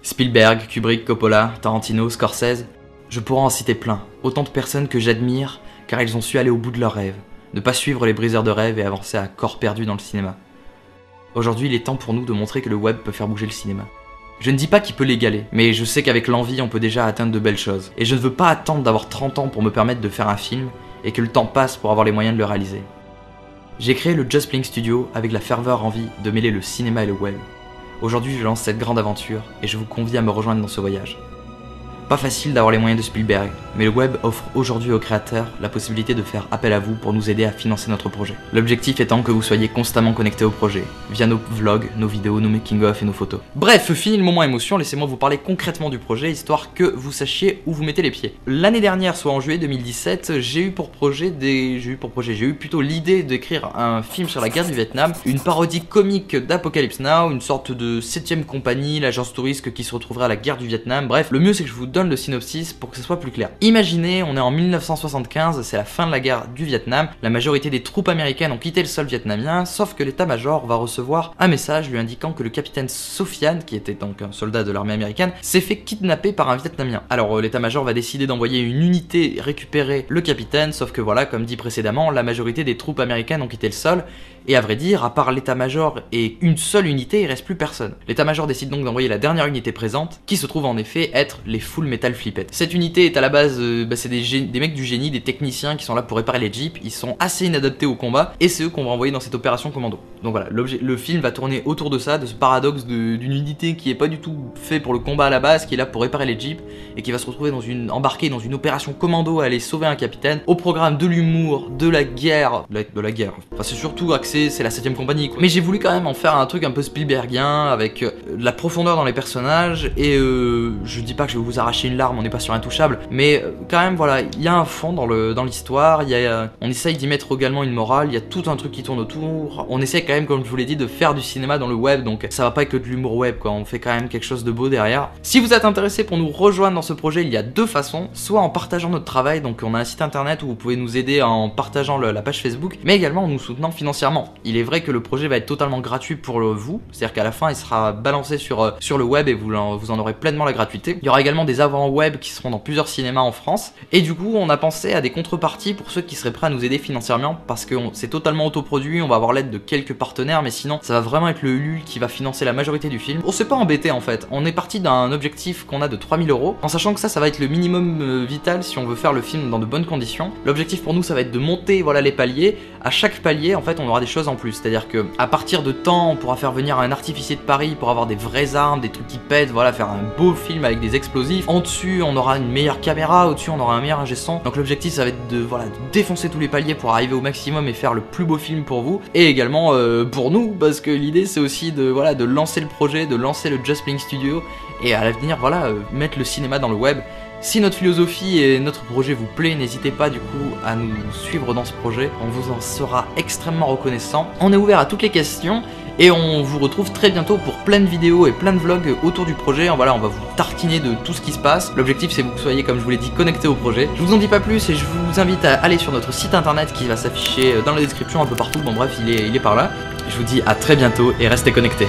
Spielberg, Kubrick, Coppola, Tarantino, Scorsese, je pourrais en citer plein. Autant de personnes que j'admire car ils ont su aller au bout de leurs rêves, ne pas suivre les briseurs de rêves et avancer à corps perdu dans le cinéma. Aujourd'hui, il est temps pour nous de montrer que le web peut faire bouger le cinéma. Je ne dis pas qu'il peut l'égaler, mais je sais qu'avec l'envie, on peut déjà atteindre de belles choses. Et je ne veux pas attendre d'avoir 30 ans pour me permettre de faire un film, et que le temps passe pour avoir les moyens de le réaliser. J'ai créé le Just Playing Studio avec la ferveur envie de mêler le cinéma et le web. Aujourd'hui, je lance cette grande aventure, et je vous convie à me rejoindre dans ce voyage. Pas facile d'avoir les moyens de Spielberg, mais le web offre aujourd'hui aux créateurs la possibilité de faire appel à vous pour nous aider à financer notre projet. L'objectif étant que vous soyez constamment connectés au projet, via nos vlogs, nos vidéos, nos making-of et nos photos. Bref, fini le moment émotion, laissez-moi vous parler concrètement du projet, histoire que vous sachiez où vous mettez les pieds. L'année dernière, soit en juillet 2017, j'ai eu plutôt l'idée d'écrire un film sur la guerre du Vietnam, une parodie comique d'Apocalypse Now, une sorte de 7ème compagnie, l'agence touriste qui se retrouverait à la guerre du Vietnam. Bref, le mieux c'est que je vous donne le synopsis pour que ce soit plus clair. Imaginez, on est en 1975, c'est la fin de la guerre du Vietnam, la majorité des troupes américaines ont quitté le sol vietnamien, sauf que l'état-major va recevoir un message lui indiquant que le capitaine Sofiane, qui était donc un soldat de l'armée américaine, s'est fait kidnapper par un Vietnamien. Alors l'état-major va décider d'envoyer une unité récupérer le capitaine, sauf que voilà, comme dit précédemment, la majorité des troupes américaines ont quitté le sol, et à vrai dire, à part l'état-major et une seule unité, il reste plus personne. L'état-major décide donc d'envoyer la dernière unité présente, qui se trouve en effet être les Full Metal Flippette. Cette unité est à la base, c'est des mecs du génie, des techniciens qui sont là pour réparer les jeeps, ils sont assez inadaptés au combat, et c'est eux qu'on va envoyer dans cette opération commando. Donc voilà, le film va tourner autour de ça, de ce paradoxe d'une unité qui est pas du tout fait pour le combat à la base, qui est là pour réparer les jeeps, et qui va se retrouver embarqué dans une opération commando à aller sauver un capitaine, au programme de l'humour, de la guerre, enfin c'est surtout axé, c'est la 7ème compagnie quoi. Mais j'ai voulu quand même en faire un truc un peu Spielbergien, avec de la profondeur dans les personnages, et je dis pas que je vais vous arracher une larme, on n'est pas sur Intouchable, mais quand même voilà, il y a un fond dans l'histoire, on essaye d'y mettre également une morale, il y a tout un truc qui tourne autour, on essaie quand même, comme je vous l'ai dit, de faire du cinéma dans le web, donc ça va pas être que de l'humour web quoi, on fait quand même quelque chose de beau derrière. Si vous êtes intéressé pour nous rejoindre dans ce projet, il y a deux façons, soit en partageant notre travail, donc on a un site internet où vous pouvez nous aider en partageant la page Facebook, mais également en nous soutenant financièrement. Il est vrai que le projet va être totalement gratuit pour vous, c'est-à-dire qu'à la fin il sera balancé sur le web et vous en aurez pleinement la gratuité. Il y aura également des avant web qui seront dans plusieurs cinémas en France, et du coup on a pensé à des contreparties pour ceux qui seraient prêts à nous aider financièrement, parce que c'est totalement autoproduit, on va avoir l'aide de quelques partenaires, mais sinon ça va vraiment être le Ulule qui va financer la majorité du film. On s'est pas embêté en fait, on est parti d'un objectif qu'on a de 3000 €, en sachant que ça va être le minimum vital si on veut faire le film dans de bonnes conditions. L'objectif pour nous ça va être de monter voilà les paliers, à chaque palier en fait on aura des choses en plus, c'est-à-dire que à partir de temps on pourra faire venir un artificier de Paris pour avoir des vraies armes, des trucs qui pètent, voilà, faire un beau film avec des explosifs. En dessus on aura une meilleure caméra, au-dessus on aura un meilleur ingé son. Donc l'objectif ça va être de défoncer tous les paliers pour arriver au maximum et faire le plus beau film pour vous, et également pour nous, parce que l'idée c'est aussi de lancer le projet, de lancer le Just Playing Studio, et à l'avenir mettre le cinéma dans le web. Si notre philosophie et notre projet vous plaît, n'hésitez pas du coup à nous suivre dans ce projet, on vous en sera extrêmement reconnaissant. On est ouvert à toutes les questions, et on vous retrouve très bientôt pour plein de vidéos et plein de vlogs autour du projet. Voilà, on va vous tartiner de tout ce qui se passe. L'objectif c'est que vous soyez, comme je vous l'ai dit, connectés au projet. Je vous en dis pas plus et je vous invite à aller sur notre site internet qui va s'afficher dans la description un peu partout. Bon bref, il est par là. Je vous dis à très bientôt et restez connectés.